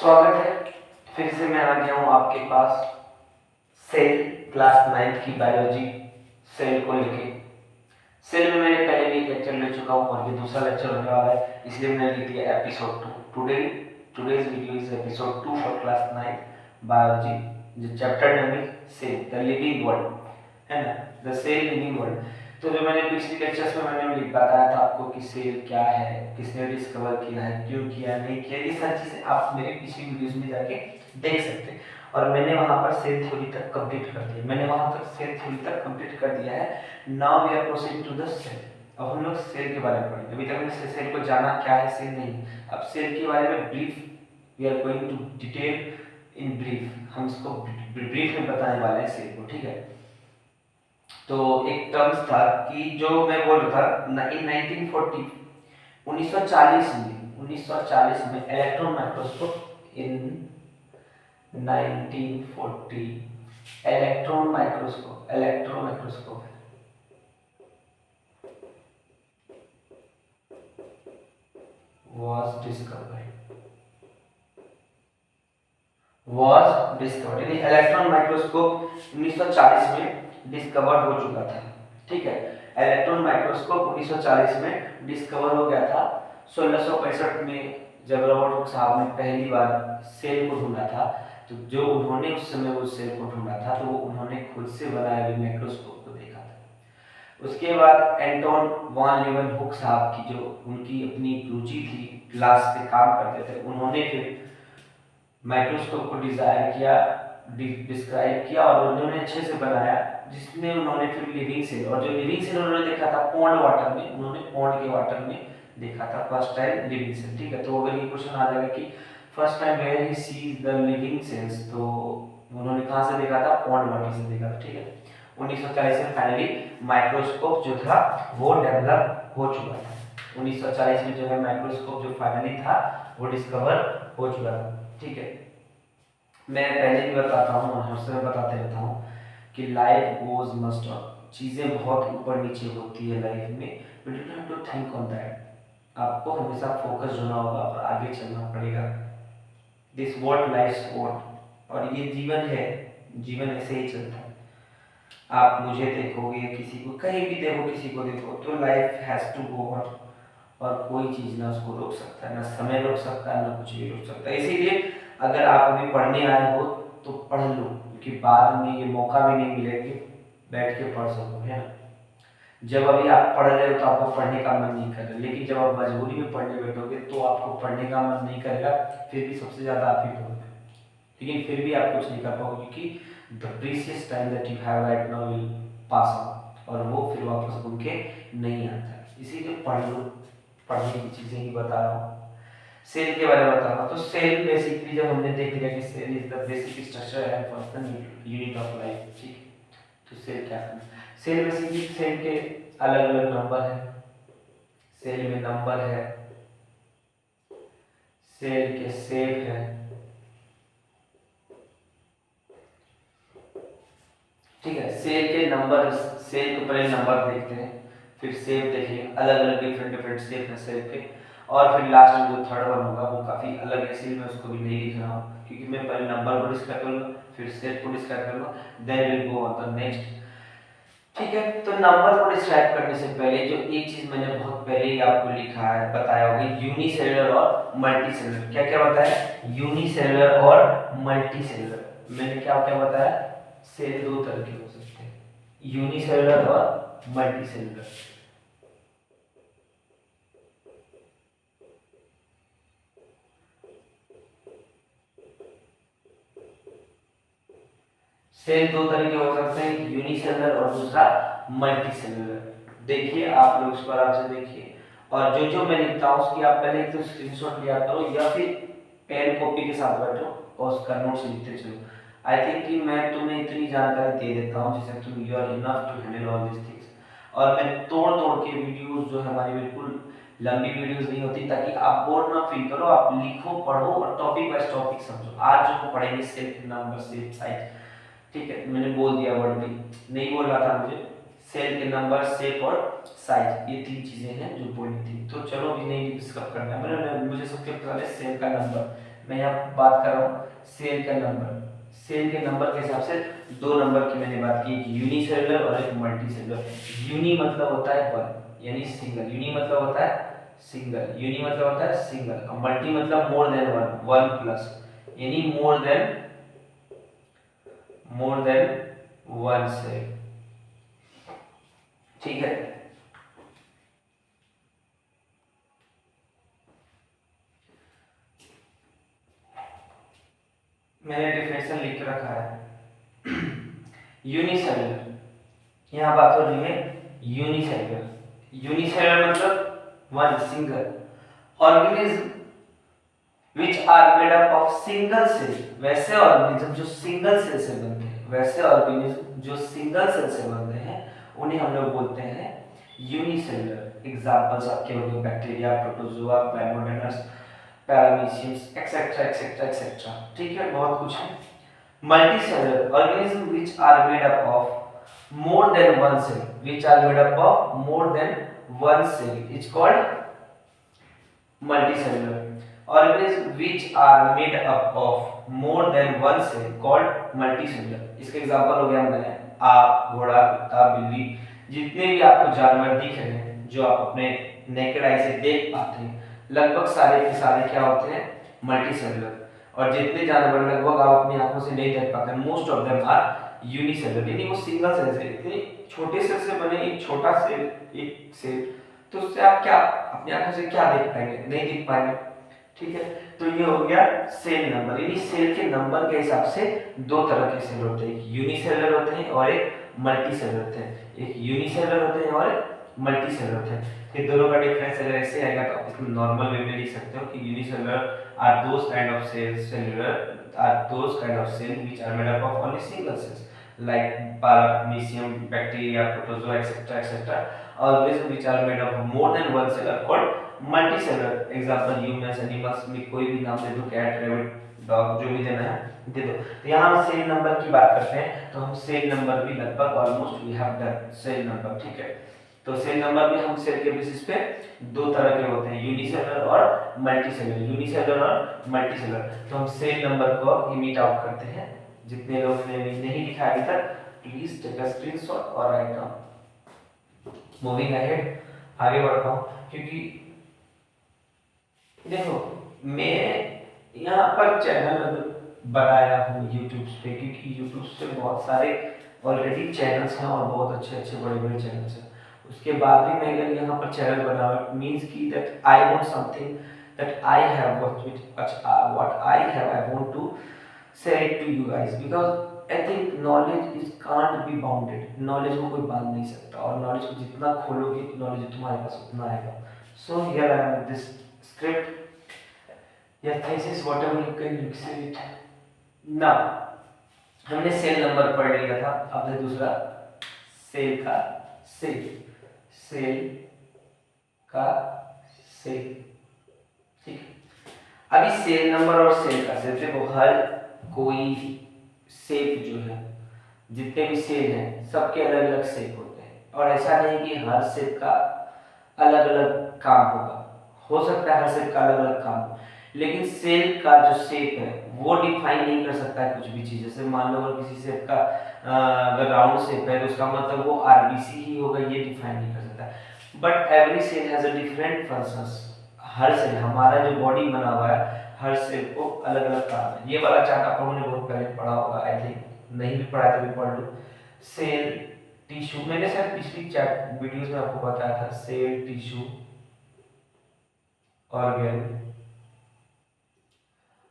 स्वागत है। फिर से मैं आ गया हूँ आपके पास सेल क्लास 9 की बायोलॉजी सेल को लेके। सेल में मैंने पहले भी एक लेक्चर ले चुका हूँ और ये दूसरा लेक्चर होने वाला है, इसलिए मैंने लिख दिया episode 2। Today's video is episode 2 for class 9 biology, जो chapter name is cell the living world, है ना, द सेल लिविंग वर्ल्ड। तो जो मैंने पिछले लेक्चर्स में मैंने बताया था आपको कि सेल क्या है, किसने डिस्कवर किया है, क्यों किया, नहीं किया, ये सारी चीजें आप मेरे पिछली वीडियोस में जाके देख सकते हैं। और मैंने वहां पर सेल थ्योरी तक कंप्लीट कर दिया, मैंने वहां तक सेल थ्योरी तक कंप्लीट कर दिया है। Now we are proceed to the cell. अब हम लोग सेल के बारे में पढ़ेंगे। अभी तक हमने सेल को जाना क्या है, सेल नहीं। अब सेल के बारे में brief we are going to detail in brief, हम इसको ब्रीफ में बताने वाले हैं सेल को, ठीक है। तो एक टर्म्स था कि जो मैं बोल रहा था इन 1940 1940 में electron microscope in 1940 electron microscope was discovered यानी इलेक्ट्रॉन माइक्रोस्कोप 1940 में डिस्कवर हो चुका था, ठीक है। इलेक्ट्रॉन माइक्रोस्कोप 1940 में डिस्कवर हो गया था। 1665 में जब रॉबर्ट हुक साहब ने पहली बार सेल को ढूंढा था, तो जो उन्होंने उस समय उस सेल को ढूंढा था, तो वो उन्होंने खुद से बनाए हुए माइक्रोस्कोप को देखा था। उसके बाद एंटोन वॉन लीeuwenhoek साहब की जो उनकी अपनी रुचि थी, ग्लास पे काम करते थे, उन्होंने फिर माइक्रोस्कोप को डिजाइन किया, डिस्क्राइब किया और उन्होंने अच्छे से बनाया, जिसमें उन्होंने फिर लिविंग सेल, और जो लिविंग सेल उन्होंने देखा था पॉन्ड वाटर में, उन्होंने पॉन्ड के वाटर में देखा था फर्स्ट टाइम लिविंग सेल, ठीक है। तो अगर ये क्वेश्चन आ जाएगा कि first time where he sees the living cells, तो उन्होंने कहां से देखा था, पॉन्ड वाटर से देखा था, ठीक है। 1940 में फाइनली माइक्रोस्कोप जो था वो डेवलप हो चुका था। 1940 में जो है माइक्रोस्कोप जो फाइनली था वो डिस्कवर हो चुका था, ठीक है। मैं पहले भी बताता हूँ और हर समय बताते रहता हूँ कि लाइफ गोज मस्ट ऑन, चीज़ें बहुत ऊपर नीचे होती है लाइफ में, but you have to think on that. आपको हमेशा फोकस होना होगा और आगे चलना पड़ेगा। दिस व्हाट लाइफ व्हाट, और ये जीवन है, जीवन ऐसे ही चलता है। आप मुझे देखोगे, किसी को कहीं भी देखो, किसी को देखो, तो life has to go on, और कोई चीज ना उसको रोक सकता है, ना समय रोक सकता है, ना कुछ भी रोक सकता है। इसीलिए अगर आप अभी पढ़ने आए हो तो पढ़ लो, क्योंकि बाद में ये मौका भी नहीं मिलेगा कि बैठ के पढ़ सको, है ना। जब अभी आप पढ़ रहे हो तो आपको पढ़ने का मन नहीं कर रहा, लेकिन जब आप मजबूरी में पढ़ने बैठोगे तो आपको पढ़ने का मन नहीं करेगा, फिर भी सबसे ज्यादा आप ही पढ़ोगे, लेकिन फिर भी आप कुछ नहीं कर पाओगे, क्योंकि the precious time that you have right now will pass on, और वो फिर वापस घूम के नहीं आता। इसीलिए पढ़ लो, पढ़ने की चीजें ही बता रहा हूँ। सेल के बारे में बता रहा हूँ। तो सेल बेसिकली जब हमने देख लिया कि cell is the basic structure and function unit of life, ठीक है। तो सेल क्या है, सेल बेसिकली सेल के अलग अलग नंबर है, सेल में नंबर है, सेल के शेप है, ठीक है। सेल के नंबर, सेल के पहले नंबर देखते हैं, फिर शेप देखेंगे, अलग अलग डिफरेंट शेप है सेल के, और फिर लास्ट में जो थर्ड वन होगा वो काफी अलग है, इसलिए मैं उसको भी नहीं लिख रहा हूँ, क्योंकि मैं पहले नंबर को डिस्क्राइब करूंगा, फिर सेल को डिस्क्राइब करूंगा, then will go on the next, ठीक है। तो नंबर को डिस्क्राइब करने से पहले जो एक चीज मैंने बहुत पहले ही आपको लिखा है, बताया होगा, यूनिसेलुलर और मल्टीसेलुलर। क्या क्या बताया, यूनिसेलुलर और मल्टीसेलुलर। मैंने क्या क्या बताया, सेल दो तरह के हो सकते हैं, यूनिसेलुलर और मल्टीसेलुलर। सेल दो तरह के हो सकते हैं, यूनिसेलुलर और दूसरा मल्टीसेलुलर। देखिए आप लोग इसको आराम से देखिए, और जो जो मैं लिखता हूँ उसकी आप पहले एक तो स्क्रीनशॉट लिया करो, या फिर पेन कॉपी के साथ बैठो और उसका नोट्स लिखते चलो। आई थिंक कि मैं तुम्हें इतनी जानकारी दे देता हूँ जिससे तुम you are enough to handle all this things. और मैं तोड़ तोड़ के वीडियोस जो हमारी बिल्कुल लंबी वीडियोस नहीं होती, ताकि आप बोर ना फील करो, आप लिखो, पढ़ो और टॉपिक बाय टॉपिक समझो। आज जो पढ़ेंगे सेल नंबर, सेल साइज, ठीक है। मैंने बोल दिया वर्ड भी, नहीं बोल रहा था मुझे, सेल के नंबर, शेप और साइज, ये तीन चीजें हैं जो बोलनी थी। तो चलो अभी नहीं डिस्कस करना है, मैंने मुझे सबसे पहले सेल का नंबर, मैं यहाँ बात कर रहा हूँ सेल का नंबर। सेल के नंबर के हिसाब से दो नंबर की मैंने बात की, एक यूनिसेलुलर और एक मल्टीसेलुलर। यूनि मतलब होता है वन यानी सिंगल, यूनि मतलब होता है सिंगल, यूनि मतलब होता है सिंगल, और मल्टी मतलब more than one, one plus यानी मोर देन वन सेल। ठीक है, मैंने डेफिनेशन लिख के रखा है। यूनिसेलुलर, यहाँ बात हो रही है यूनिसेलुलर। यूनिसेलुलर मतलब one single, organism which are made up of single cell. वैसे ऑर्गेनिज्म जो सिंगल सेल से बनते हैं, वैसे ऑर्गेनिज्म जो सिंगल सेल से बनते हैं उन्हें हम लोग बोलते हैं यूनिसेलुलर। एग्जांपल्स आपके होंगे bacteria, protozoa, plasmodium, parameciums etcetera etcetera etcetera. ठीक है, बहुत कुछ है। Multicellular, organisms which are made up of more than one cell, which are made up of more than one cell is called multicellular। organisms which are made up of more than one cell called multicellular। इसके example हो गया मैं, आप, घोड़ा, कुत्ता, बिल्ली, जितने भी आपको जानवर दिख रहे हैं जो आप अपने नेकेड आई से देख पाते हैं, लगभग सारे के सारे क्या होते हैं मल्टीसेलुलर। और जितने जानवर लगभग आप अपनी आंखों से नहीं देख पाते, most of them are unicellular, यानी वो सिंगल सेल से, इतने छोटे सेल से बने एक छोटा सेल, एक सेल, तो उससे आप क्या अपनी आंखों से क्या देख पाएंगे, नहीं देख पाएंगे। ठीक है, तो ये हो गया सेल नंबर, यानी सेल के नंबर के हिसाब से दो तरह के सेल होते हैं, एक यूनिसेलुलर होते हैं और एक मल्टीसेलुलर होते हैं। एक यूनिसेलुलर होते हैं और एक मल्टीसेलुलर होते हैं। ये दोनों का डिफरेंस अगर ऐसे आएगा तो इसको नॉर्मल वे में लिख सकते हो कि unicellular are those kind of cells, cellular are those kind of cells which are made up of only single cells like paramecium, bacteria, protozoa, etc. etc. Organisms which are made up of more than one cell are called multicellular। Example humans, animals में कोई भी नाम दे दो, cat, rabbit, dog, जो भी देना है दे दो। तो यहाँ हम सेल नंबर की बात करते हैं, तो हम सेल नंबर भी लगभग almost we have done cell number. ठीक है, तो सेल नंबर भी हम सेल के बेसिस पे दो तरह के होते हैं, यूनिसेलुलर और मल्टीसेलुलर। यूनिसेलुलर और मल्टीसेलुलर, तो हम सेल नंबर को इमिट आउट करते हैं। जितने लोग ने नहीं लिखा अभी तक, प्लीज टेक अ स्क्रीनशॉट और राइट डाउन। मूविंग अहेड, आगे बढ़ता हूं, क्योंकि देखो मैं यहाँ पर चैनल बनाया हूँ YouTube पे, क्योंकि YouTube पे बहुत सारे ऑलरेडी चैनल्स हैं और बहुत अच्छे अच्छे बड़े बड़े चैनल्स हैं। उसके बाद भी मैं अगर यहाँ पर चैनल बनाऊँ, इट मीन्स की that I want something that I have what I have, I want to share it to you guys, because I think knowledge is can't be bounded. Knowledge को कोई बांध नहीं सकता, और नॉलेज को जितना खोलोगे नॉलेज तुम्हारे पास उतना आएगा। So here I have this script या thesis, whatever you can say it. Now हमने सेल नंबर पढ़ लिया था, अब है दूसरा सेल का सेल, सेल का सेल। ठीक है, अभी सेल नंबर और सेल का सेल, देखो हर कोई सेल जो है, जितने भी सेल हैं सबके अलग अलग सेल होते हैं, और ऐसा नहीं कि हर सेल का अलग अलग काम होगा। हो सकता है हर सेल का अलग अलग काम हो, लेकिन सेल का जो शेप है वो डिफाइन नहीं कर सकता है कुछ भी चीज। जैसे मान लो अगर किसी सेल का अगर राउंड शेप है तो उसका मतलब वो आरबीसी ही होगा, ये डिफाइन नहीं कर सकता। But every cell has a different functions. हर सेल, हमारा जो बॉडी बना हुआ है, हर सेल को अलग अलग काम है। ये वाला चार्ट आप लोगों ने बहुत पहले पढ़ा होगा, आई थिंक नहीं भी पढ़ा तो भी पढ़ लो। सेल, टिश्यू, मैंने शायद पिछली चैट वीडियोस में आपको बताया था, cell, tissue,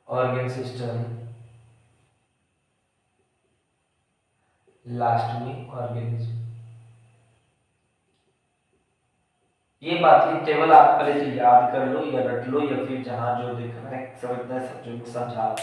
organ system, last में ऑर्गेनिज्म। ये बात की टेबल आप पहले से याद कर लो या रट लो, या फिर जहां जो देखना है समझना है समझा।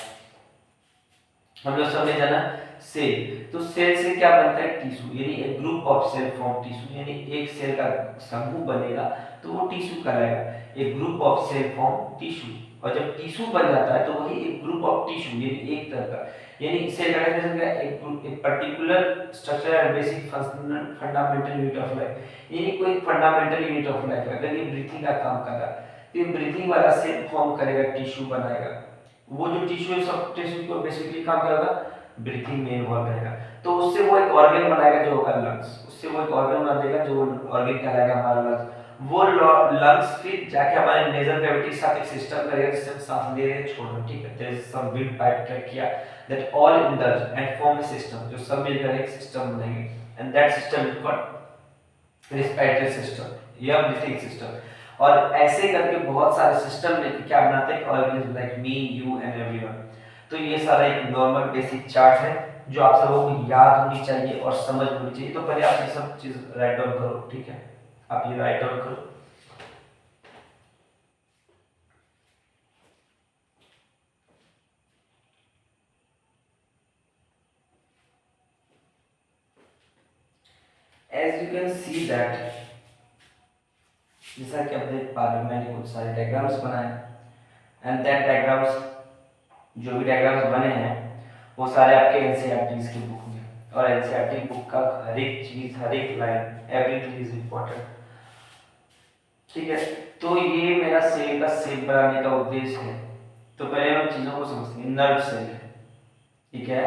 हम लोग समझे जाना सेल, तो सेल से क्या बनता है टिश्यू, यानी एक group of cell from tissue, यानी एक सेल का समूह बनेगा तो वो टिश्यू कहलाएगा। एक group of cell from tissue, और जब टिश्यू बन जाता है तो वही एक ग्रुप ऑफ टिश्यू, यानी एक तरह का, यानी सेल का डेफिनेशन क्या है, एक particular structure and basic fundamental unit of life, यानी कोई फंडामेंटल यूनिट ऑफ लाइफ है। अगर ये ब्रीथिंग का काम कर रहा है तो ये ब्रीथिंग वाला सेल फॉर्म करेगा, टिश्यू बनाएगा। वो जो टिश्यू है सब टिश्यू को बेसिकली काम क्या होगा, ब्रीथिंग में इन्वॉल्व रहेगा। तो उससे वो एक ऑर्गन बनाएगा जो होगा लंग्स, उससे वो एक ऑर्गन बना देगा जो ऑर्गन कहलाएगा हमारा लंग्स। वो लंग्स फिर जाके हमारे नेजल कैविटी के साथ एक सिस्टम करेगा जिससे हम सांस ले रहे हैं छोड़ रहे हैं, ठीक है। There is some wind pipe trachea that all indulge and form a system, जो सब मिलकर एक सिस्टम बनाएंगे and that system is called respiratory system या ब्रीथिंग सिस्टम। और ऐसे करके बहुत सारे सिस्टम लेके क्या बनाते हैं organism like me you and everyone. तो ये सारा एक नॉर्मल बेसिक चार्ट है जो आप सबों को याद होनी चाहिए और समझ होनी चाहिए। तो पहले आप ये सब चीज राइट डाउन करो, ठीक है, आप ये राइट डाउन करो। As you can see that, जैसा कि आप देख पा रहे हो मैंने कुछ सारे डायग्राम्स बनाए एंड दैट डायग्राम्स, जो भी डायग्राम्स बने हैं वो सारे आपके एनसीईआरटी की बुक में, और एनसीईआरटी बुक का हर एक चीज हर एक लाइन एवरीथिंग इज इम्पोर्टेंट, ठीक है। तो ये मेरा सेल का सेल बनाने का उद्देश्य है। तो पहले हम चीजों को समझते हैं। नर्व सेल है, ठीक है,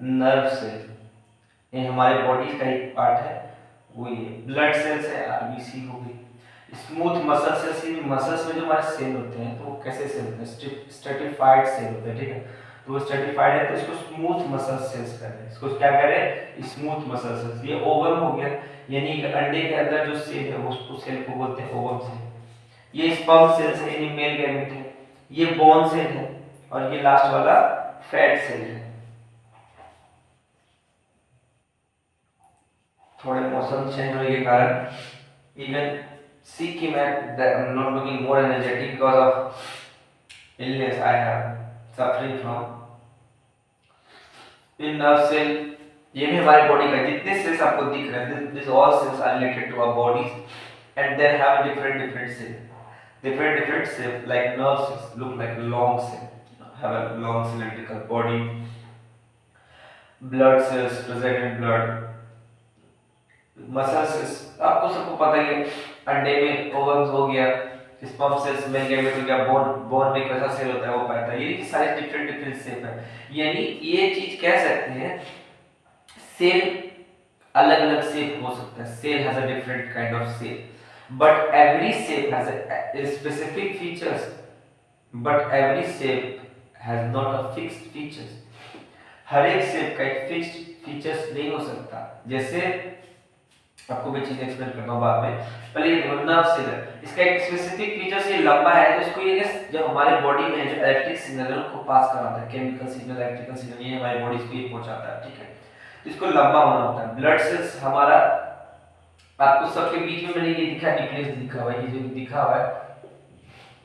नर्व सेल ये हमारे बॉडी का एक पार्ट है, वो ये ब्लड सेल्स है, आरबीसी हो गई। स्मूथ मसल सेल्स, मसल्स में जो हमारे सेल होते हैं तो वो कैसे सेल होते हैं, स्ट्रेटिफाइड सेल होते हैं, ठीक है। तो वो स्ट्रेटिफाइड है तो इसको स्मूथ मसल सेल्स करें, इसको क्या करें, स्मूथ मसल सेल्स। ये ओवम हो गया, यानी अंडे के अंदर जो सेल है वो उसको सेल को बोलते हैं ओवम सेल। ये स्पर्म सेल्स है, यानी मेल गैमेट है। ये बोन सेल है, और ये लास्ट वाला फैट सेल है। थोड़े मौसम चेंज होने के कारण इवन see कि मैं I'm not looking more energetic because of illness I have suffering from। in nerve cell, ये भी हमारे बॉडी का जितने सेल्स आपको दिख रहे हैं, this all cells are related to our bodies and they have different shape like nerve cells look like long cell, have a long cylindrical body। blood cells present in blood, muscle cells आपको सबको पता ही है, अंडे में ओवम्स हो गया, sperm cells में gamete हो गया, बोन में कैसा सेल होता है वो पाता है। ये सारे डिफरेंट शेप है, यानी ये चीज कह सकते हैं सेल अलग अलग शेप हो सकता है, cell has a different kind of shape but every shape has a specific features, but every shape has not a fixed features. हर एक शेप का एक फिक्स्ड फीचर्स नहीं हो सकता। जैसे आपको मैं चीज एक्सप्लेन करता हूँ बाद में, पहले ये देखो नर्व सेल है, इसका एक स्पेसिफिक फीचर से लंबा है, तो इसको ये जब हमारे बॉडी में जो इलेक्ट्रिक सिग्नल को पास कराता है, केमिकल सिग्नल इलेक्ट्रिकल सिग्नल, ये हमारी बॉडी को ये पहुंचाता है, ठीक है। तो इसको लंबा होना होता है। ब्लड सेल्स हमारा, आपको सबके बीच में मैंने ये दिखा न्यूक्लियस दिखा हुआ है, ये जो दिखा हुआ है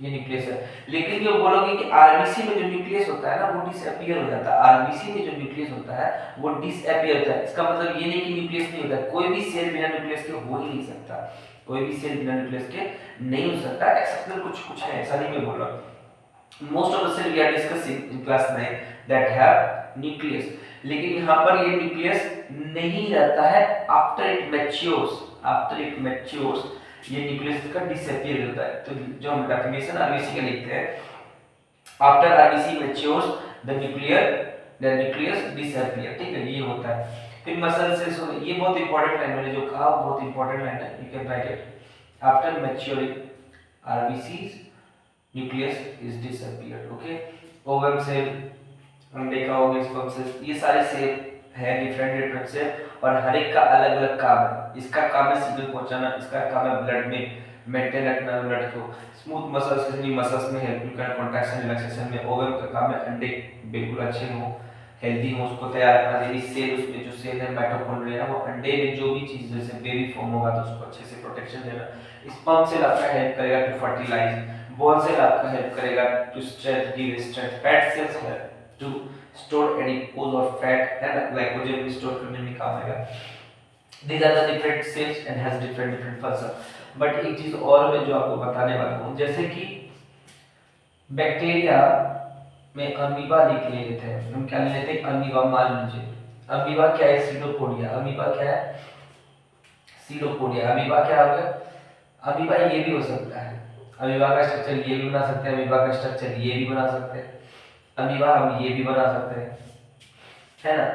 ये न्यूक्लियस है। लेकिन जो बोलोगे कि आरबीसी में जो न्यूक्लियस होता है ना वो डिसअपीयर हो जाता है, आरबीसी में जो न्यूक्लियस होता है वो डिसअपीयर होता है। इसका मतलब ये नहीं कि न्यूक्लियस नहीं होता, कोई भी सेल बिना न्यूक्लियस के हो ही नहीं सकता, कोई भी सेल बिना न्यूक्लियस के नहीं हो सकता, एक्सेप्शनल कुछ कुछ है, ऐसा नहीं मैं बोल रहा। Most of the cell we are discussing in class 9 that have nucleus, लेकिन यहाँ पर ये न्यूक्लियस नहीं रहता है after it matures, after it matures ये न्यूक्लियस का डिसअपीयर होता है। तो जो हम डेफिनेशन आरबीसी का लिखते हैं, after RBC matures the nucleus disappear, ठीक है, ये होता है। फिर मसल सेल्स, ये बहुत इंपॉर्टेंट लाइन मैंने जो कहा बहुत इंपॉर्टेंट लाइन है, you can write it. After maturing RBCs nucleus is disappeared, okay. Ovum cell, अंडे का ओवम, स्पर्म सेल, ये सारे सेल है डिफरेंट सेल, और हर एक का अलग अलग काम है। इसका काम है सिग्नल पहुंचाना, इसका काम है ब्लड में मेंटेन रखना ब्लड को, स्मूथ मसल्स यानी मसल्स में हेल्प करना कॉन्ट्रैक्शन रिलैक्सेशन में। ओवम का काम है अंडे बिल्कुल अच्छे हो, हेल्दी हो, उसको तैयार करना। यानी सेल, उसमें जो सेल है माइटोकॉन्ड्रिया, वो अंडे में जो भी चीज जैसे बेबी फॉर्म होगा तो उसको अच्छे से प्रोटेक्शन देना। स्पर्म सेल आपका हेल्प करेगा टू फर्टिलाइज, बोन सेल आपका हेल्प करेगा to strength, give strength, fat cells help to store adipose और फैट है ना, ग्लाइकोजन स्टोर करने में काम आएगा। These are the different cells and has different function। But एक चीज और मैं जो आपको बताने वाला हूँ, जैसे कि बैक्टीरिया में अमीबा लिख लेते हैं, हम क्या ले लेते हैं अमीबा, मान लीजिए अमीबा क्या है, सीडोपोडिया। अमीबा क्या है, सीडोपोडिया। अमीबा क्या हो गया, अमीबा ये भी हो सकता है, अमीबा का स्ट्रक्चर ये भी बना सकते हैं, अमीबा का स्ट्रक्चर ये भी बना सकते हैं, अमीबा हम ये भी बना सकते हैं, है ना।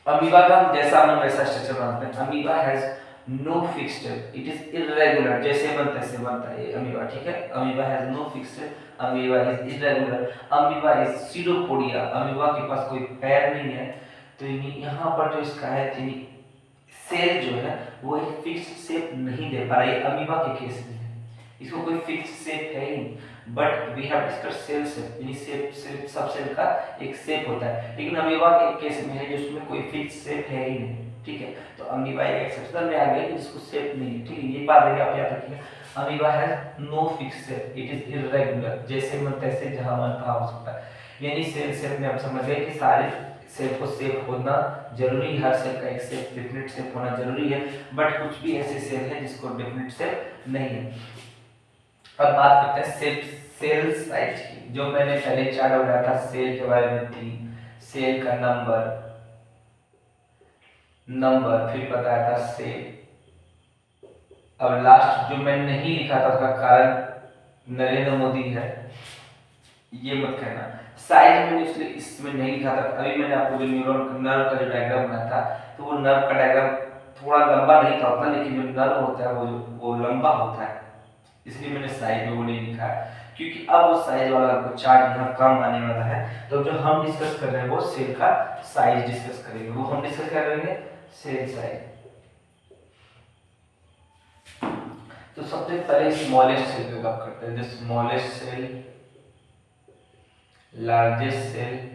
अमीबा का हम जैसा मन वैसा स्ट्रक्चर बनाते हैं। Amoeba has no fixed, it is irregular, जैसे बनता है ऐसे बनता है ये अमीबा, ठीक है। Amoeba has no fixed, amoeba is irregular, amoeba is pseudopodia, amoeba के पास कोई पैर नहीं है। तो यहाँ पर जो इसका है सेल जो है वो एक फिक्स शेप नहीं दे पा रहा है अमीबा के केस में, इसको कोई फिक्स शेप है ही नहीं। But we have discuss cell shape, यानी शेप सब सेल का एक शेप होता है, लेकिन अमीबा के केस में है जिसमें कोई फिक्स शेप है ही नहीं, ठीक है। तो अमीबा एक एक्सेप्शन में आ गया कि जिसको शेप नहीं है, ठीक है। ये बात है आप याद रखिए, amoeba has no fix shape, it is irregular, जैसे मन तैसे जहां मन तहां हो सकता है। यानी सेल शेप में आप समझ गए कि सारे सेल को शेप होना जरूरी है, हर सेल का एक शेप डेफिनेट शेप होना जरूरी है, बट कुछ भी ऐसे सेल है जिसको डेफिनेट शेप नहीं है। अब बात करते हैं सेल साइज की। जो मैंने पहले चार्ट बनाया था सेल के बारे में थी, सेल का नंबर फिर बताया था सेल। अब लास्ट जो मैंने नहीं लिखा था उसका कारण नरेंद्र मोदी है, ये मत कहना। साइज मैंने इसलिए इसमें नहीं लिखा था, अभी मैंने आपको जो न्यूरॉन नर्व का जो डायग्राम बनाया था, तो वो नर्व का डायग्राम थोड़ा लंबा नहीं था उतना, लेकिन जो नर्व होता है वो लंबा होता है, इसलिए मैंने साइज में वो नहीं लिखा है, क्योंकि अब वो साइज वाला आपको चार्ट यहाँ कम आने वाला है। तो जो हम डिस्कस कर रहे हैं वो सेल का साइज डिस्कस करेंगे, वो हम डिस्कस कर रहे हैं सेल साइज। तो सबसे पहले स्मॉलेस्ट सेल की बात करते हैं, जो smallest cell, largest cell,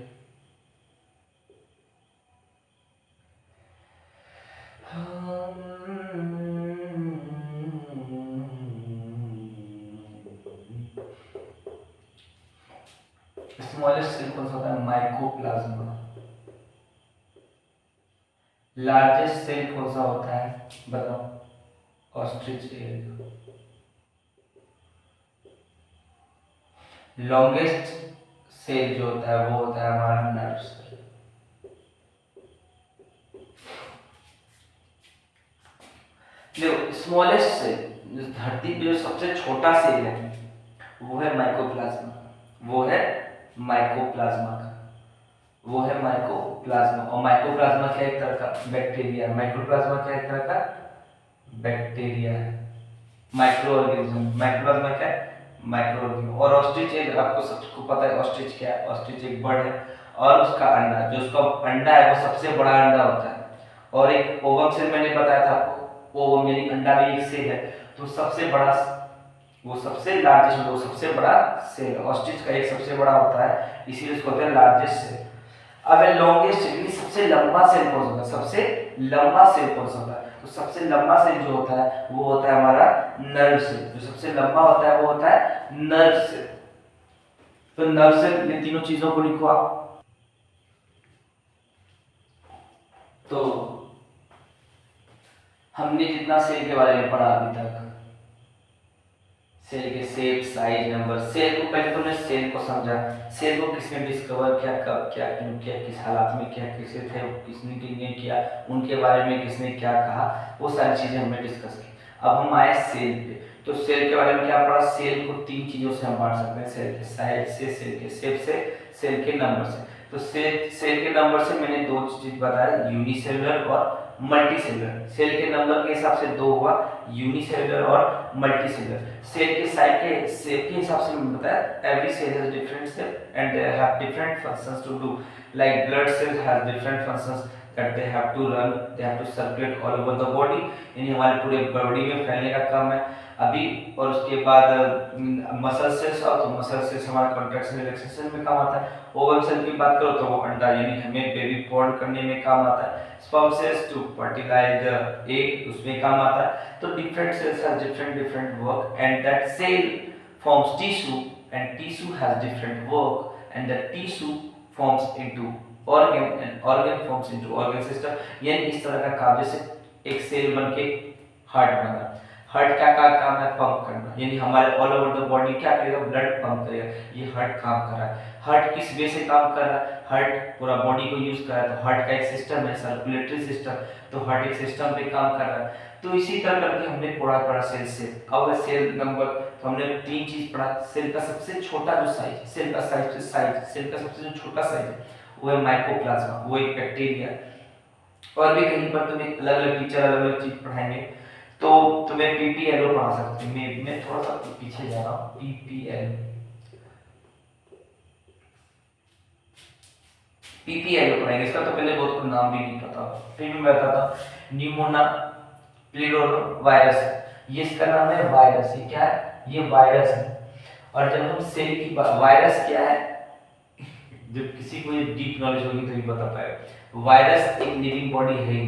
smallest cell कौन सा होता है, माइकोप्लाज्मा। लार्जेस्ट सेल कौन सा होता है बताओ, ऑस्ट्रिच एग। लॉन्गेस्ट सेल जो होता है वो होता है हमारा नर्व सेल। देखो स्मॉलेस्ट सेल, धरती पे जो सबसे छोटा सेल है वो है माइकोप्लाज्मा, वो है माइकोप्लाज्मा का, वो है माइकोप्लाज्मा। और माइकोप्लाज्मा क्या एक तरह का बैक्टीरिया है, माइकोप्लाज्मा क्या एक तरह का बैक्टीरिया है, माइक्रो ऑर्गेनिज्म। माइकोप्लाज्मा क्या है, माइक्रो ऑर्गेनिज्म। और ऑस्ट्रिच एग आपको सबको पता है ऑस्ट्रिच क्या है, ऑस्ट्रिच एक बर्ड है, और उसका अंडा, जो उसका अंडा है वो सबसे बड़ा अंडा होता है। और एक ओवम सेल मैंने बताया था आपको, ओवम यानी अंडा भी एक सेल है, तो सबसे बड़ा, वो सबसे लार्जेस्ट, वो सबसे बड़ा सेल, ऑस्ट्रिच का एक सबसे बड़ा होता है, इसीलिए उसको कहते हैं लार्जेस्ट सेल। अब लॉन्गेस्ट यानी सबसे लंबा सेल कौन सा होता है, सबसे लंबा सेल कौन सा होता है, तो सबसे लंबा सेल जो होता है वो होता है हमारा नर्व सेल, जो सबसे लंबा होता है वो होता है नर्व सेल। तो नर्व सेल, इन तीनों चीजों को लिखो आप। तो हमने जितना सेल के बारे में पढ़ा अभी तक, सेल के शेप, साइज, नंबर, सेल को पहले तुमने सेल को समझा, सेल को किसने डिस्कवर किया, कब क्या क्यों किया, किस हालात में क्या, कैसे थे, किसने किसने किया, उनके बारे में किसने क्या कहा, वो सारी चीजें हमने डिस्कस की। अब हम आए सेल पे, तो सेल के बारे में क्या पढ़ा, सेल को तीन चीजों से हम बांट सकते हैं, सेल के साइज से, सेल के शेप से, सेल के नंबर से। तो सेल के नंबर से मैंने दो चीज बताया, यूनिसेलुलर और मल्टीसेलुलर। सेल के नंबर के हिसाब से दो हुआ, यूनिसेलुलर और मल्टीसेलुलर। सेल के साइज के शेप के हिसाब से मैंने बताया, every cell has different shape and they have different functions to do, like blood cell has different functions that they have to run, they have to circulate all over the body, यानी हमारे पूरे body में फैलने का काम है अभी। और उसके बाद मसल सेल्स आओ, तो मसल सेल्स हमारा कॉन्ट्रैक्शन रिलैक्सेशन में काम आता है। ओवम सेल की बात करो तो वो अंडा यानी हमें बेबी बॉर्न करने में काम आता है। Sperm cells to fertilize the egg, उसमें काम आता है। तो different cells have different work and that cell forms tissue and tissue has different work and that tissue forms into organ and organ forms into organ system. यानी इस तरह का काम, जैसे एक सेल बन के हार्ट बना, हार्ट क्या का काम है, पंप करना, यानी हमारे ऑल ओवर द बॉडी क्या करेगा, ब्लड पंप करेगा, ये हार्ट काम कर रहा है। हार्ट किस वे से काम कर रहा है, हार्ट पूरा बॉडी को यूज कर रहा है, तो हार्ट का एक सिस्टम है सर्कुलेटरी सिस्टम, तो हार्ट एक सिस्टम पे काम कर रहा है। तो इसी तरह करके हमने पूरा सेल से। अब सेल नंबर तो हमने तीन चीज पढ़ा। सेल का सबसे छोटा जो साइज, सेल का सेल का सबसे जो छोटा साइज है वो है माइकोप्लाज्मा, वो एक बैक्टीरिया। और भी कहीं पर तुम्हें अलग अलग टीचर अलग अलग चीज पढ़ाएंगे, तो तुम्हें पीपीएलओ पढ़ा सकते हैं। मैं थोड़ा सा पीछे जा रहा हूँ। पीपीएलओ पढ़ाएंगे। इसका तो पहले बहुत को नाम भी नहीं पता, फिर भी मैं बताता। न्यूमोना प्लेरोनो वायरस, ये इसका नाम है वायरस। ये क्या है? ये वायरस है। और जब हम सेल की वायरस क्या है, जब किसी को ये डीप नॉलेज होगी तभी बता पाएगा। वायरस एक लिविंग बॉडी है,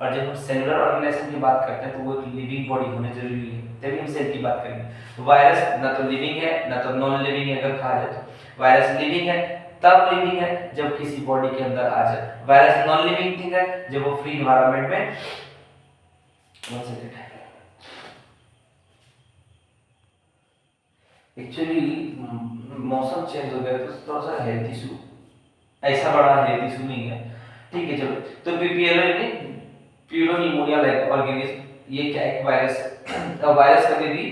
और जब हम सेलुलर ऑर्गेनाइजेशन की बात करते हैं तो वो एक लिविंग बॉडी होने जरूरी है, तभी हम सेल की बात करेंगे। तो वायरस ना तो लिविंग है ना तो नॉन लिविंग है। अगर कहा जाए तो वायरस लिविंग है तब लिविंग है जब किसी बॉडी के अंदर आ जाए। वायरस नॉन लिविंग थिंग है जब वो फ्री एनवायरनमेंट में। एक्चुअली मौसम चेंज हो गया तो थोड़ा सा हेल्थ इशू, ऐसा बड़ा हेल्थ इशू नहीं है। ठीक है चलो। तो पीपीएलओ यानी प्यूरोनिमोनिया लाइक ऑर्गेनिज्म, ये क्या एक वायरस है। वायरस कभी भी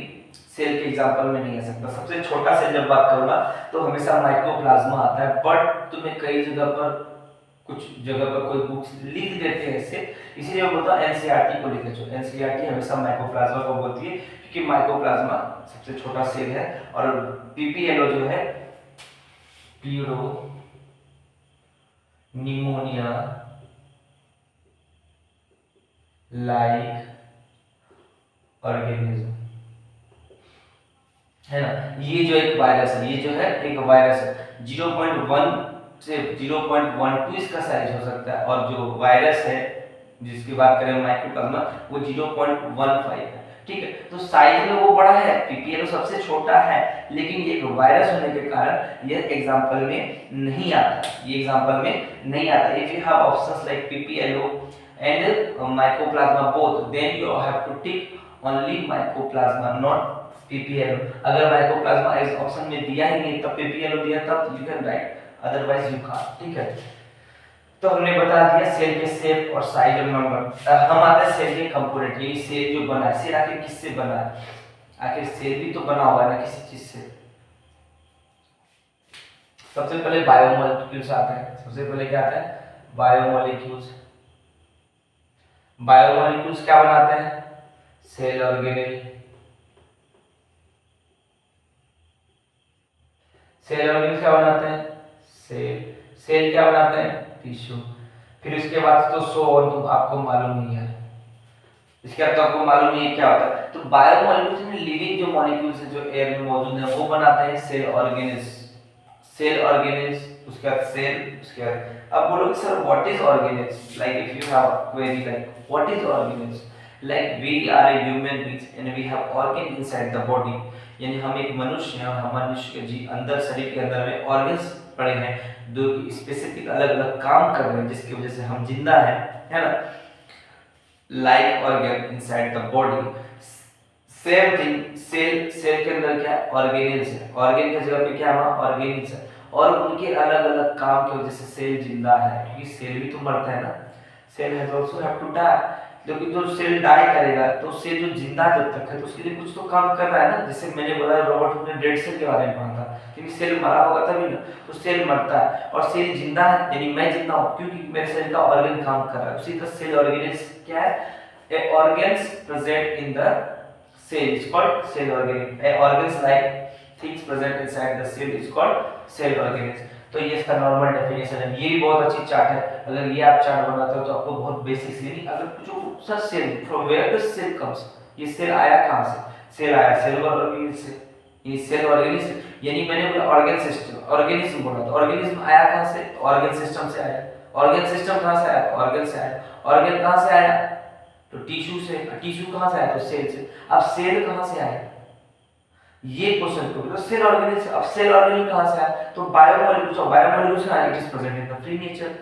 सेल के एग्जांपल में नहीं आ सकता। सबसे छोटा सेल जब बात करूंगा तो हमेशा माइकोप्लाज्मा आता है, बट तुम्हें कई जगह पर कुछ जगह पर कोई बुक्स लिख देते हैं ऐसे, इसीलिए मैं बोलता हूं एनसीईआरटी को लिखे। जो एनसीईआरटी हमेशा माइकोप्लाज्मा को बोलती है क्योंकि माइकोप्लाज्मा सबसे छोटा सेल है। और पीपीएलओ जो है प्यूरो निमोनिया लाइक ऑर्गेनिज्म है ना, ये जो एक वायरस है, ये जो है एक वायरस है। 0.1 से 0.12 इसका साइज हो सकता है, और जो वायरस है जिसकी बात करें माइक्रोप्लाज्मा वो 0.15 है। ठीक है, तो साइज में वो बड़ा है, पीपीएलओ सबसे छोटा है, लेकिन ये वायरस होने के कारण ये एग्जांपल में नहीं आता। ये एग्जांपल में नहीं आता। If you have options like PPLO and mycoplasma both, then you have to tick only mycoplasma not PPLO. अगर माइकोप्लाज्मा इस ऑप्शन में दिया ही नहीं तब पीपीएलओ दिया तब you can write, otherwise you can't. ठीक है, तो हमने बता दिया सेल के शेप और साइज और नंबर। हम आते हैं सेल के कंपोनेंट, ये सेल जो बना है, सेल आखिर किससे बना है? आखिर सेल भी तो बना हुआ है ना किसी चीज से। सबसे पहले बायोमोलिक्यूल्स आते हैं। सबसे पहले क्या आता है? बायोमोलिक्यूल्स। बायोमोलिक्यूल्स क्या बनाते हैं? Cell organelle. सेल ऑर्गेनेल क्या बनाते हैं? सेल क्या बनाते हैं? टिश्यू। फिर इसके बाद तो सो ऑन, तो आपको मालूम नहीं है। इसके बाद तो आपको मालूम नहीं है क्या होता है। तो बायोमोलिक्यूल्स में लिविंग जो मॉलिक्यूल्स है जो एयर में मौजूद है वो बनाते हैं सेल ऑर्गेनेल्स। सेल ऑर्गेनेल्स, उसके बाद सेल, उसके बाद अब बोलोगे sir what is organelles? Like if you have query like what is organelles, like we are a human beings and we have organ inside the body. यानी हम एक मनुष्य हैं और हम मनुष्य के अंदर, शरीर के अंदर में ऑर्गन्स पड़े हैं जो स्पेसिफिक अलग अलग काम कर रहे हैं जिसकी वजह से हम जिंदा हैं, है ना। Like organ inside the body, same thing cell के अंदर क्या है? ऑर्गेनेल्स है। ऑर्गन की जगह पे क्या है? ऑर्गेनेल्स है। और उनके अलग अलग काम की वजह से सेल जिंदा है, क्योंकि सेल भी तो मरता है ना। Cell has also have to die, लेकिन जो सेल डाई करेगा तो सेल जो जिंदा जब तक है तो उसके लिए कुछ तो काम कर रहा है ना। जैसे मैंने बोला रॉबर्ट हुक ने डेड सेल के बारे में पढ़ा था, क्योंकि सेल मरा होगा तभी ना, तो सेल मरता है और सेल जिंदा है, यानी मैं जिंदा हूं क्योंकि मेरे सेल का ऑर्गन काम कर रहा है। उसी तरह सेल ऑर्गेनेल्स क्या है? A organs present in the cell is called cell organelle. A organs like things present inside the cell is called cell organelles. तो ये इसका नॉर्मल डेफिनेशन है। ये भी बहुत अच्छी चार्ट है। अगर ये आप चार्ट बनाते हो तो आपको बहुत बेसिक्स, यानी अगर जो sir cell from where the cell comes, ये सेल आया कहां से? सेल आया सेल ऑर्गेनेल से। ये सेल ऑर्गेनेल से, यानी मैंने बोला ऑर्गन सिस्टम, ऑर्गेनिज्म बोला तो ऑर्गेनिज्म आया कहां से? ऑर्गन सिस्टम से आया। ऑर्गन सिस्टम कहां से आया? ऑर्गन से आया। ऑर्गन कहां से आया? तो टिश्यू से। टिश्यू कहां से आया? तो सेल से। अब सेल कहां से आया? ये क्वेश्चन को तो सेल ऑर्गेनेल से। अब सेल ऑर्गेनेल कहां से आया? तो बायोमोलिक्यूल्स, और बायोमोलिक्यूल्स का it is present in the free nature,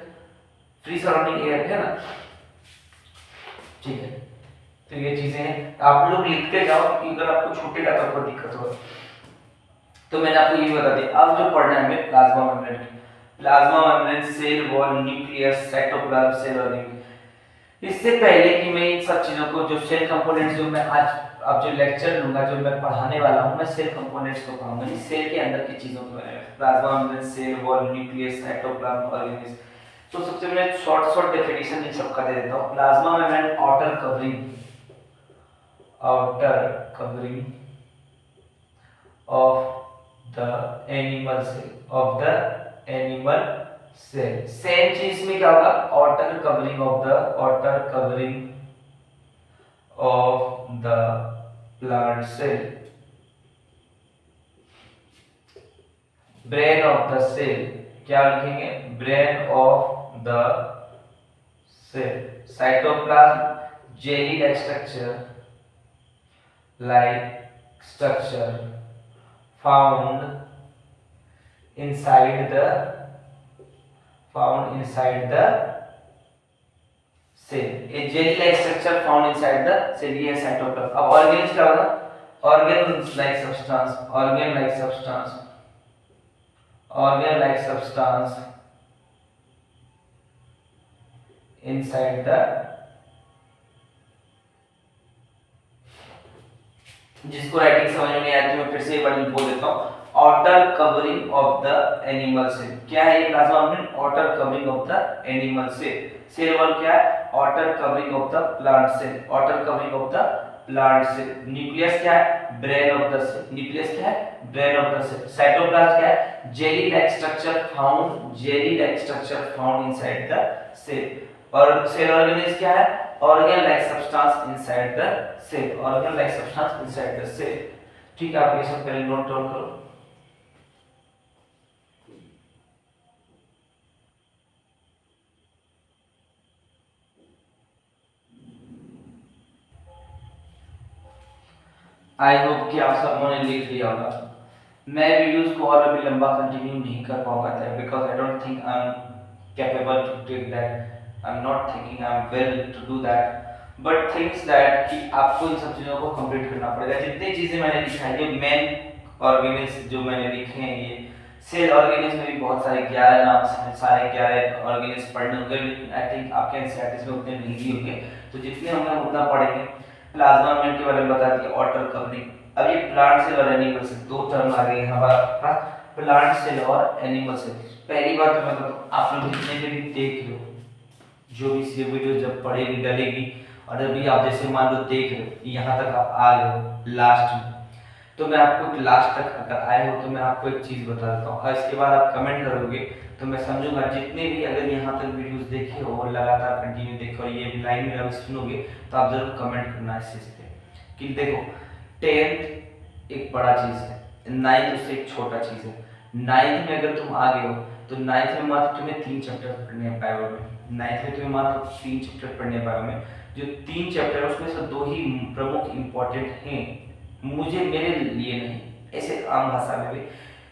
free surrounding air, है ना। ठीक है, तो ये चीजें हैं, आप लोग लिखते जाओ कि अगर आपको छूटेगा तो आपको दिक्कत होगा। तो मैंने आपको ये बता दिया। अब जो पढ़ना है हमें plasma membrane, plasma membrane, cell wall, nucleus, cytoplasm, cell organelle. इससे पहले कि मैं इन सब चीजों को, जो सेल कंपोनेंट्स जो मैं आज अब जो लेक्चर लूंगा, जो मैं पढ़ाने वाला हूँ, मैं सेल कंपोनेंट्स को पढ़ाऊंगा, यानी सेल के अंदर की चीजों के बारे में, plasma membrane, cell wall, nucleus, cytoplasm, organelle. तो सबसे पहले शॉर्ट शॉर्ट डेफिनेशन इन सबका दे देता हूँ। Plasma membrane outer covering of the animal cell। Same चीज में क्या होगा, outer covering of the plant cell, brain of the cell, क्या लिखेंगे, brain of the cell, cytoplasm, jelly like structure found inside the cell, a jelly like structure found inside the cell, ये है cytoplasm। अब organelles क्या होगा, organ like substance inside the, जिसको writing समझ में नहीं आती मैं फिर से एक बार बोल देता हूँ। Outer covering of the animal cell, क्या है ये plasma membrane, outer covering of the animal cell. Cell wall क्या है, outer covering of the plant cell, outer covering of the plant cell. Nucleus क्या है, brain of the cell, nucleus क्या है, brain of the cell. Cytoplasm क्या है, jelly like structure found inside the cell. और cell organelles क्या है, organ like substance inside the cell। ठीक है, आप ये सब पहले नोट डाउन करो। आई होप कि आप सबों ने लिख लिया होगा। मैं वीडियोस को और अभी लंबा कंटिन्यू नहीं कर पाऊंगा, because I don't think I am capable to take that, I am not thinking I am well to do that, but things that कि आपको इन सब चीज़ों को कंप्लीट करना पड़ेगा। जितनी चीज़ें मैंने लिखा है, ये मेन ऑर्गेनेल्स जो मैंने लिखे हैं, ये सेल ऑर्गेनेल्स में भी बहुत सारे 11 नाम हैं, सारे 11 ऑर्गेनेल्स पढ़ने होंगे, लेकिन आई थिंक आपके एनसीईआरटी में उतने नहीं होंगे, तो जितने होंगे उतना पढ़ेंगे। प्लाज्मा मेम्ब्रेन के बारे में बता दिया, आउटर कवरिंग। अब ये प्लांट सेल और एनिमल सेल, दो टर्म आ गए हमारे पास, प्लांट सेल और एनिमल सेल। पहली बात तो मतलब आप लोग जितने भी देख लो, जो भी ये वीडियो जब पढ़ेगी डलेगी, और अभी आप जैसे मान लो देख रहे हो यहाँ तक आप आ गए हो लास्ट में, तो मैं आपको लास्ट तक अगर आए हो तो मैं आपको एक चीज़ बता देता हूँ, और इसके बाद आप कमेंट करोगे तो मैं समझूंगा। जितने भी अगर यहाँ तक वीडियोस देखे हो और लगातार कंटिन्यू देखो और ये लाइन में अगर सुनोगे तो आप जरूर कमेंट करना इस चीज़ पे कि देखो 10th एक बड़ा चीज़ है, 9th उससे एक छोटा चीज़ है। 9th में अगर तुम आ गए हो तो 9th में मात्र तुम्हें 3 चैप्टर पढ़ने हैं बायो में, 9th में तुम्हें मात्र 3 चैप्टर पढ़ने हैं बायो में। जो 3 चैप्टर है उसमें से 2 ही प्रमुख इंपॉर्टेंट हैं, मुझे मेरे लिए नहीं, ऐसे आम भाषा में भी,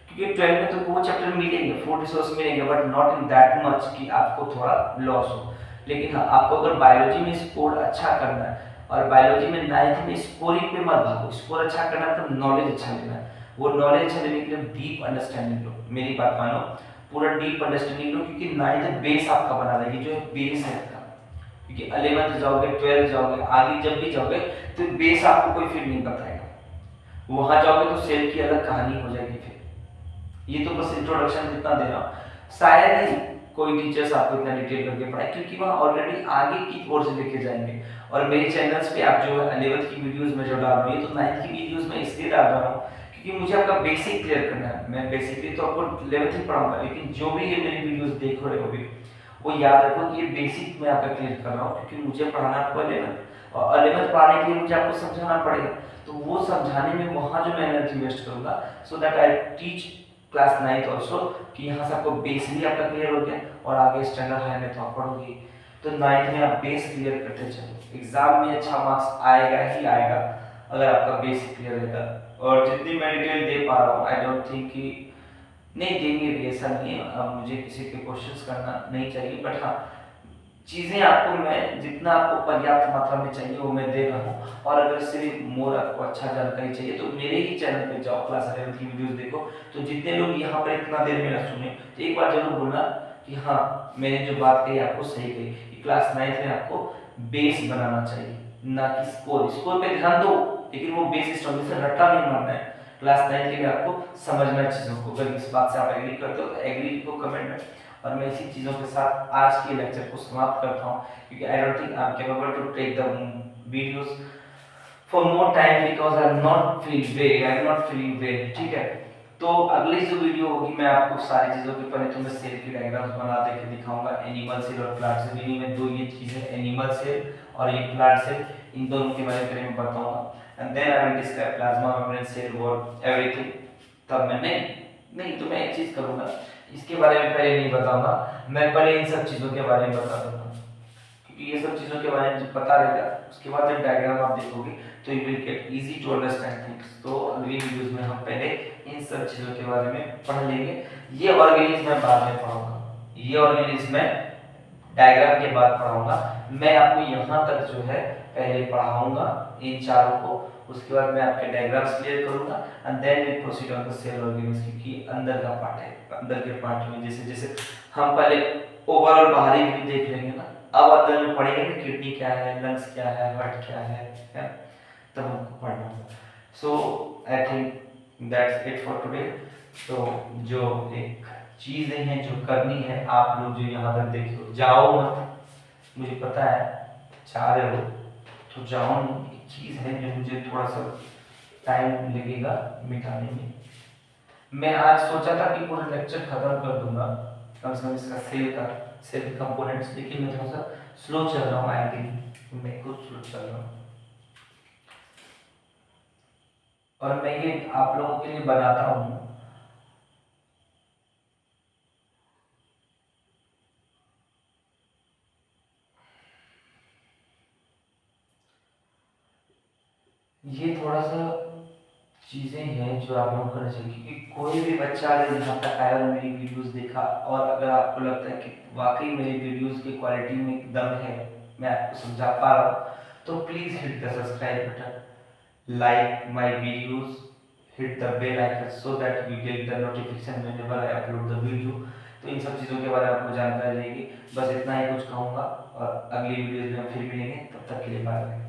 क्योंकि 12 में तो वो चैप्टर मिलेंगे, फूड रिसोर्स मिलेंगे, but not in that much कि आपको थोड़ा लॉस हो। लेकिन हाँ, आपको अगर बायोलॉजी में स्कोर अच्छा करना है और बायोलॉजी में 9th में स्कोरिंग पे मत भागो, स्कोर अच्छा करना है तो नॉलेज अच्छा लेना है। वो नॉलेज अच्छा लेने के लिए डीप अंडरस्टैंडिंग लो, मेरी बात मानो, पूरा डीप अंडरस्टैंडिंग लो, क्योंकि 9th बेस आपका बना रहेगी, जो बेस है आपका। क्योंकि 11th जाओगे, 12th जाओगे, आगे जब भी जाओगे तो बेस आपको कोई फिर नहीं बताएगा, वहां जाओगे तो सेल की अलग कहानी हो जाएगी। फिर ये तो बस इंट्रोडक्शन जितना दे रहा हूँ, शायद ही कोई टीचर्स आपको इतना डिटेल करके पढ़ाए, क्योंकि वहाँ ऑलरेडी आगे की ओर से लेके जाएंगे। और मेरे चैनल्स पे आप जो 11th की वीडियोस में जो डाल रही है, तो 9th की वीडियोस में इसलिए डाल रहा हूँ क्योंकि मुझे आपका बेसिक क्लियर करना है। मैं बेसिकली तो आपको 11th ही पढ़ाऊंगा, लेकिन जो भी ये मेरी वीडियोस देख रहे हो वो याद रखो कि ये बेसिक मैं आपका क्लियर कर रहा हूँ, क्योंकि मुझे पढ़ाना आपको 11th, और 11th पढ़ाने के लिए मुझे आपको समझाना पड़ेगा। तो वो समझाने में वहाँ जो मैं एनर्जी वेस्ट करूँगा, so that I teach class 9th also, कि यहाँ से आपको बेस भी आपका क्लियर हो गया और आगे स्टैंडर्ड हाई में तो आप पढ़ोगे। तो 9th में आप बेस क्लियर करते चलो, एग्जाम में अच्छा मार्क्स आएगा ही आएगा अगर आपका बेस क्लियर रहेगा। और जितनी मैं डिटेल दे पा रहा हूँ, आई डोंट थिंक कि नहीं देंगे भी, ऐसा नहीं है, मुझे किसी के क्वेश्चंस करना नहीं चाहिए, बट हाँ चीज़ें आपको मैं जितना आपको पर्याप्त मात्रा में चाहिए वो मैं दे रहा हूँ। और अगर सिर्फ मोर आपको अच्छा जानकारी चाहिए तो मेरे ही चैनल पे जाओ, क्लास 11 की वीडियोस देखो। तो जितने लोग यहाँ पर इतना देर मेरा सुने तो एक बार जरूर बोलना कि हाँ मैंने जो बात कही आपको सही कही, कि क्लास 9th में आपको बेस बनाना चाहिए, ना कि स्कोर। स्कोर पे ध्यान दो, लेकिन वो बेस सिस्टम से रट्टा नहीं मारना है। क्लास 9 के लिए आपको समझना है चीज़ों को। अगर इस बात से आप एग्री करते हो तो एग्री को कमेंट में। और मैं इसी चीज़ों के साथ आज के लेक्चर को समाप्त करता हूँ, क्योंकि I don't think I am capable to take the videos for more time because I am not feeling well. ठीक है, तो अगली जो वीडियो होगी मैं आपको सारी चीज़ों के पहले तो मैं सेल की डायग्राम्स बना के दिखाऊंगा, एनिमल सेल और प्लांट सेल। इन्हीं में दो ये चीज़ें, एनिमल सेल और ये प्लांट सेल, इन दोनों के बारे में बताऊंगा। And then I will describe plasma membrane, cell wall, everything. तब मैं नहीं तो मैं एक चीज़ करूंगा, इसके बारे में पहले नहीं बताऊंगा, मैं पहले इन सब चीज़ों के बारे में बता दूंगा, क्योंकि ये सब चीज़ों के बारे में जब पता रहेगा उसके बाद जब डायग्राम आप देखोगे तो you will get easy to understand things. तो अगली वीडियोस में हम पहले इन सब चीज़ों के बारे में पढ़ लेंगे। ये ऑर्गेनिज्म मैं बाद में पढ़ाऊंगा, ये ऑर्गेनिज्म मैं डायग्राम के बाद पढ़ाऊंगा। मैं आपको यहाँ तक जो है पहले पढ़ाऊंगा इन चारों को, उसके बाद मैं आपके डायग्राम्स क्लियर करूंगा and then we proceed on the cell organism, क्योंकि अंदर का पार्ट है। अंदर के पार्ट में जैसे जैसे हम पहले ओवरऑल बाहरी व्यू देख लेंगे ना, अब अंदर में पढ़ेंगे कि किडनी क्या है, लंग्स क्या है, हार्ट क्या है, तब हमको पढ़ना होगा। So I think that's it for today. तो जो एक चीज़ें हैं जो करनी है, आप लोग जो यहाँ तक देखे हो, जाओ मत, मुझे पता है चाह रहे हो तो जाओ नहीं। एक चीज़ है जो मुझे थोड़ा सा टाइम लगेगा मिटाने में। मैं आज सोचा था कि पूरा लेक्चर खत्म कर दूंगा, कम से कम इसका सेल कंपोनेंट्स, लेकिन मैं थोड़ा सा स्लो चल रहा हूँ। आई थिंक मैं खुद स्लो चल रहा हूँ, और मैं ये आप लोगों के लिए बनाता हूँ। ये थोड़ा सा चीज़ें हैं जो आप लोगों को करना चाहिए, क्योंकि कोई भी बच्चा अगर यहाँ तक आया और मेरी वीडियोस देखा, और अगर आपको लगता है कि वाकई मेरी वीडियोस की क्वालिटी में दम है, मैं आपको समझा पा रहा हूँ, तो please hit the subscribe button, like my videos, hit the bell icon so that you get the notification whenever I upload the video। तो इन सब चीज़ों के बारे में आपको जानकारी रहेगी। बस इतना ही कुछ कहूँगा, और अगली वीडियो में फिर मिलेंगे, तब तक के लिए बाय बाय।